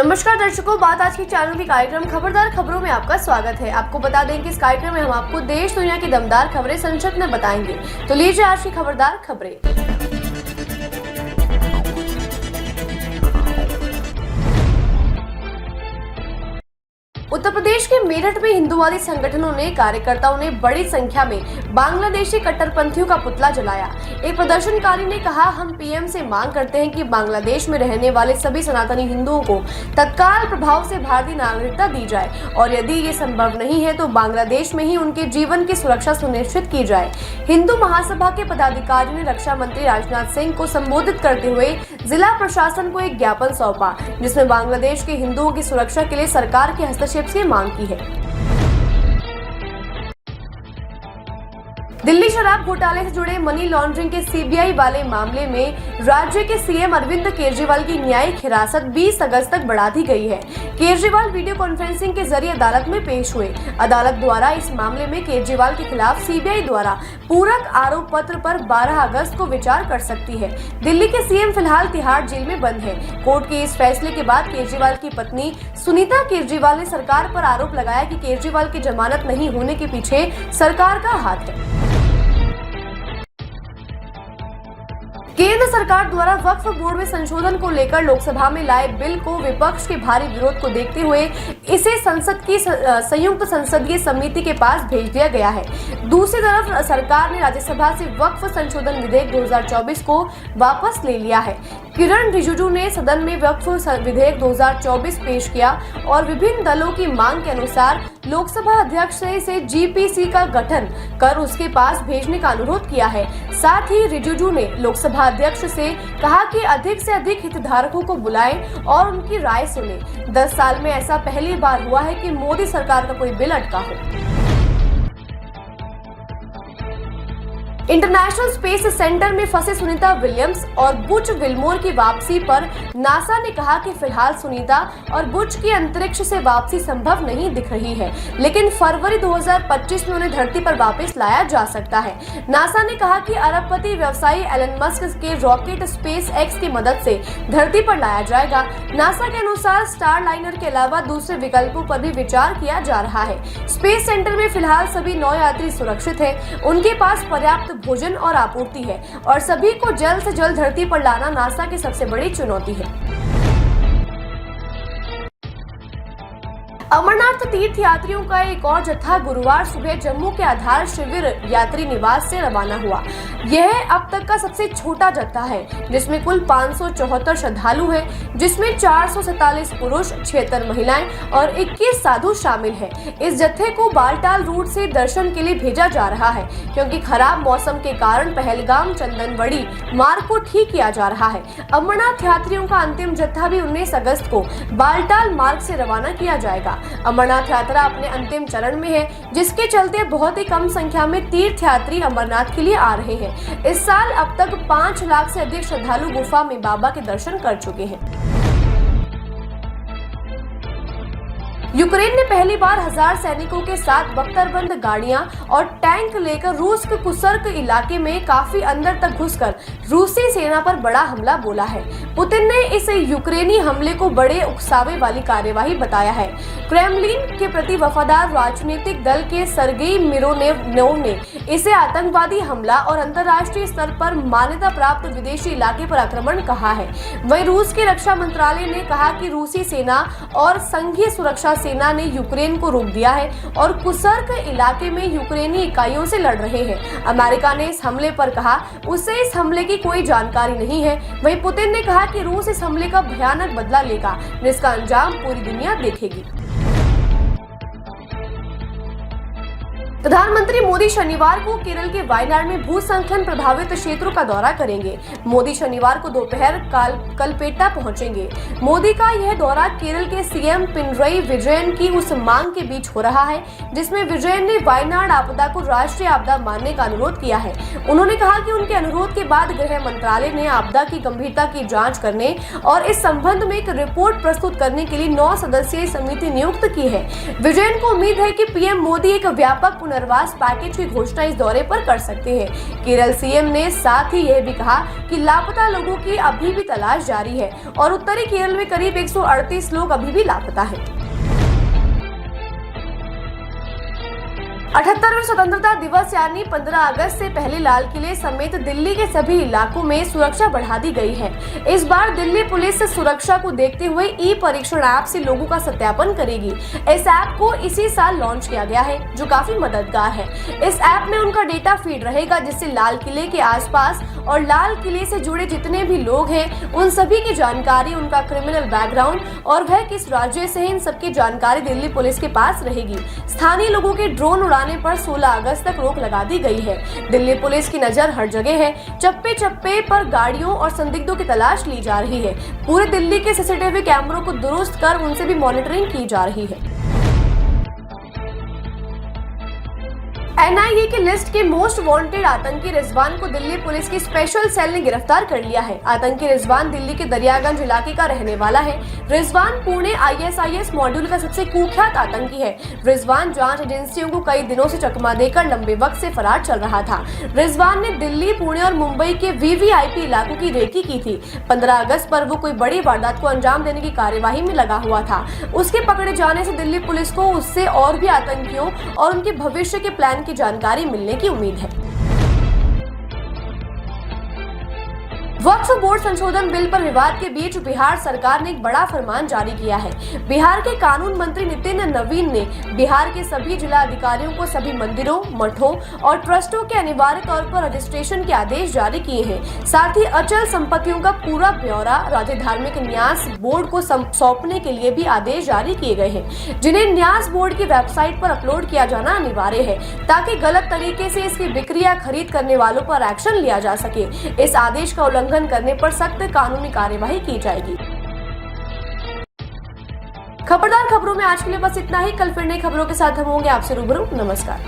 नमस्कार दर्शकों, बात आज के चैनल के कार्यक्रम खबरदार खबरों में आपका स्वागत है। आपको बता दें कि इस कार्यक्रम में हम आपको देश दुनिया की दमदार खबरें संक्षिप्त में बताएंगे। तो लीजिए आज की खबरदार खबरें। उत्तर प्रदेश के मेरठ में हिंदूवादी संगठनों ने कार्यकर्ताओं ने बड़ी संख्या में बांग्लादेशी कट्टरपंथियों का पुतला जलाया। एक प्रदर्शनकारी ने कहा, हम पीएम से मांग करते हैं कि बांग्लादेश में रहने वाले सभी सनातनी हिंदुओं को तत्काल प्रभाव से भारतीय नागरिकता दी जाए और यदि ये संभव नहीं है तो बांग्लादेश में ही उनके जीवन की सुरक्षा सुनिश्चित की जाए। हिंदू महासभा के पदाधिकारियों ने रक्षा मंत्री राजनाथ सिंह को संबोधित करते हुए जिला प्रशासन को एक ज्ञापन सौंपा, जिसमें बांग्लादेश के हिंदुओं की सुरक्षा के लिए सरकार के हस्तक्षेप से मांग की है। दिल्ली शराब घोटाले से जुड़े मनी लॉन्ड्रिंग के सीबीआई वाले मामले में राज्य के सीएम अरविंद केजरीवाल की न्यायिक हिरासत 20 अगस्त तक बढ़ा दी गई है। केजरीवाल वीडियो कॉन्फ्रेंसिंग के जरिए अदालत में पेश हुए। अदालत द्वारा इस मामले में केजरीवाल के खिलाफ सीबीआई द्वारा पूरक आरोप पत्र पर 12 अगस्त को विचार कर सकती है। दिल्ली के सीएम फिलहाल तिहाड़ जेल में बंद है। कोर्ट के इस फैसले के बाद केजरीवाल की पत्नी सुनीता केजरीवाल ने सरकार पर आरोप लगाया कि केजरीवाल की जमानत नहीं होने के पीछे सरकार का हाथ है। केंद्र सरकार द्वारा वक्फ बोर्ड में संशोधन को लेकर लोकसभा में लाए बिल को विपक्ष के भारी विरोध को देखते हुए इसे संसद की संयुक्त संसदीय समिति के पास भेज दिया गया है। दूसरी तरफ सरकार ने राज्यसभा से वक्फ संशोधन विधेयक 2024 को वापस ले लिया है। किरण रिजिजू ने सदन में वक्फ विधेयक 2024 पेश किया और विभिन्न दलों की मांग के अनुसार लोकसभा अध्यक्ष से इसे जीपीसी का गठन कर उसके पास भेजने का अनुरोध किया है। साथ ही रिजिजू ने लोकसभा अध्यक्ष से कहा कि अधिक से अधिक हितधारकों को बुलाएं और उनकी राय सुने। 10 साल में ऐसा पहली बार हुआ है कि मोदी सरकार का कोई बिल अटका हो। इंटरनेशनल स्पेस सेंटर में फंसे सुनीता विलियम्स और बुच विल्मोर की वापसी पर नासा ने कहा कि फिलहाल सुनीता और बुच की अंतरिक्ष से वापसी संभव नहीं दिख रही है, लेकिन फरवरी 2025 में उन्हें धरती पर वापस लाया जा सकता है। नासा ने कहा कि अरबपति व्यवसायी एलन मस्क के रॉकेट स्पेस एक्स की मदद से धरती पर लाया जाएगा। नासा के अनुसार स्टार लाइनर के अलावा दूसरे विकल्पों पर भी विचार किया जा रहा है। स्पेस सेंटर में फिलहाल सभी 9 यात्री सुरक्षित हैं, उनके पास पर्याप्त भोजन और आपूर्ति है और सभी को जल्द से जल्द धरती पर लाना नासा की सबसे बड़ी चुनौती है। अमरनाथ तीर्थ यात्रियों का एक और जत्था गुरुवार सुबह जम्मू के आधार शिविर यात्री निवास से रवाना हुआ। यह अब तक का सबसे छोटा जत्था है, जिसमें कुल 574 श्रद्धालु हैं, जिसमें 447 पुरुष, 76 महिलाएं और 21 साधु शामिल हैं। इस जत्थे को बालटाल रूट से दर्शन के लिए भेजा जा रहा है, क्योंकि खराब मौसम के कारण पहलगाम चंदनवड़ी मार्ग को ठीक किया जा रहा है। अमरनाथ यात्रियों का अंतिम जत्था भी 19 अगस्त को बालटाल मार्ग से रवाना किया जाएगा। अमरनाथ यात्रा अपने अंतिम चरण में है, जिसके चलते बहुत ही कम संख्या में तीर्थ यात्री अमरनाथ के लिए आ रहे हैं। इस साल अब तक 5 लाख से अधिक श्रद्धालु गुफा में बाबा के दर्शन कर चुके हैं। यूक्रेन ने पहली बार 1000 सैनिकों के साथ बख्तरबंद गाड़ियां और टैंक लेकर रूस के कुर्स्क इलाके में काफी अंदर तक घुसकर रूसी सेना पर बड़ा हमला बोला है। पुतिन ने इस यूक्रेनी हमले को बड़े उकसावे वाली कार्यवाही बताया है। क्रेमलिन के प्रति वफादार राजनीतिक दल के सर्गेई मिरोनोव ने इसे आतंकवादी हमला और अंतर्राष्ट्रीय स्तर पर मान्यता प्राप्त विदेशी इलाके पर आक्रमण कहा है। वहीं रूस के रक्षा मंत्रालय ने कहा कि रूसी सेना और संघीय सुरक्षा सेना ने यूक्रेन को रोक दिया है और कुर्स्क इलाके में यूक्रेनी इकाइयों से लड़ रहे हैं। अमेरिका ने इस हमले पर कहा उसे इस हमले की कोई जानकारी नहीं है। वहीं पुतिन ने कहा कि रूस इस हमले का भयानक बदला लेगा, जिसका अंजाम पूरी दुनिया देखेगी। प्रधानमंत्री मोदी शनिवार को केरल के वायनाड में भूस्खलन प्रभावित क्षेत्रों का दौरा करेंगे। मोदी शनिवार को दोपहर कलपेट्टा पहुंचेंगे। मोदी का यह दौरा केरल के सीएम पिनरई विजयन की उस मांग के बीच हो रहा है, जिसमें विजयन ने वायनाड आपदा को राष्ट्रीय आपदा मानने का अनुरोध किया है। उन्होंने कहा कि उनके अनुरोध के बाद गृह मंत्रालय ने आपदा की गंभीरता की जाँच करने और इस संबंध में एक रिपोर्ट प्रस्तुत करने के लिए 9 सदस्यीय समिति नियुक्त की है। विजयन को उम्मीद है कि पीएम मोदी एक व्यापक पुनर्वास पैकेज की घोषणा इस दौरे पर कर सकते हैं। केरल सीएम ने साथ ही यह भी कहा कि लापता लोगों की अभी भी तलाश जारी है और उत्तरी केरल में करीब 138 लोग अभी भी लापता हैं। 78वें स्वतंत्रता दिवस यानी 15 अगस्त से पहले लाल किले समेत दिल्ली के सभी इलाकों में सुरक्षा बढ़ा दी गई है। इस बार दिल्ली पुलिस सुरक्षा को देखते हुए ई परीक्षण ऐप से लोगों का सत्यापन करेगी। इस ऐप को इसी साल लॉन्च किया गया है, जो काफी मददगार है। इस ऐप में उनका डेटा फीड रहेगा, जिससे लाल किले के आसपास और लाल किले से जुड़े जितने भी लोग हैं उन सभी की जानकारी, उनका क्रिमिनल बैकग्राउंड और वह किस राज्य से है, इन सबकी जानकारी दिल्ली पुलिस के पास रहेगी। स्थानीय लोगों के ड्रोन उड़ाने पर 16 अगस्त तक रोक लगा दी गई है। दिल्ली पुलिस की नजर हर जगह है। चप्पे चप्पे पर गाड़ियों और संदिग्धों की तलाश ली जा रही है। पूरे दिल्ली के सीसीटीवी कैमरों को दुरुस्त कर उनसे भी मॉनिटरिंग की जा रही है। एनआईए की लिस्ट के मोस्ट वांटेड आतंकी रिजवान को दिल्ली पुलिस की स्पेशल सेल ने गिरफ्तार कर लिया है। आतंकी रिजवान दिल्ली के दरियागंज इलाके का रहने वाला है। रिजवान पुणे आईएसआईएस मॉड्यूल का सबसे कुख्यात आतंकी है। रिजवान जांच एजेंसियों को कई दिनों से चकमा देकर लंबे वक्त से फरार चल रहा था। रिजवान ने दिल्ली, पुणे और मुंबई के वीवीआईपी इलाकों की रेकी की थी। 15 अगस्त पर वो कोई बड़ी वारदात को अंजाम देने की कार्यवाही में लगा हुआ था। उसके पकड़े जाने से दिल्ली पुलिस को उससे और भी आतंकियों और उनके भविष्य के प्लान की जानकारी मिलने की उम्मीद है। वक्फ बोर्ड संशोधन बिल पर विवाद के बीच बिहार सरकार ने एक बड़ा फरमान जारी किया है। बिहार के कानून मंत्री नितिन नवीन ने बिहार के सभी जिला अधिकारियों को सभी मंदिरों, मठों और ट्रस्टों के अनिवार्य तौर पर रजिस्ट्रेशन के आदेश जारी किए हैं। साथ ही अचल संपत्तियों का पूरा ब्यौरा राज्य धार्मिक न्यास बोर्ड को सौंपने के लिए भी आदेश जारी किए गए हैं, जिन्हें न्यास बोर्ड की वेबसाइट पर अपलोड किया जाना अनिवार्य है, ताकि गलत तरीके से इसकी बिक्री या खरीद करने वालों पर एक्शन लिया जा सके। इस आदेश का उल्लंघन करने पर सख्त कानूनी कार्यवाही की जाएगी। खबरदार खबरों में आज के लिए बस इतना ही। कल फिर नई खबरों के साथ हम होंगे आपसे रूबरू। नमस्कार।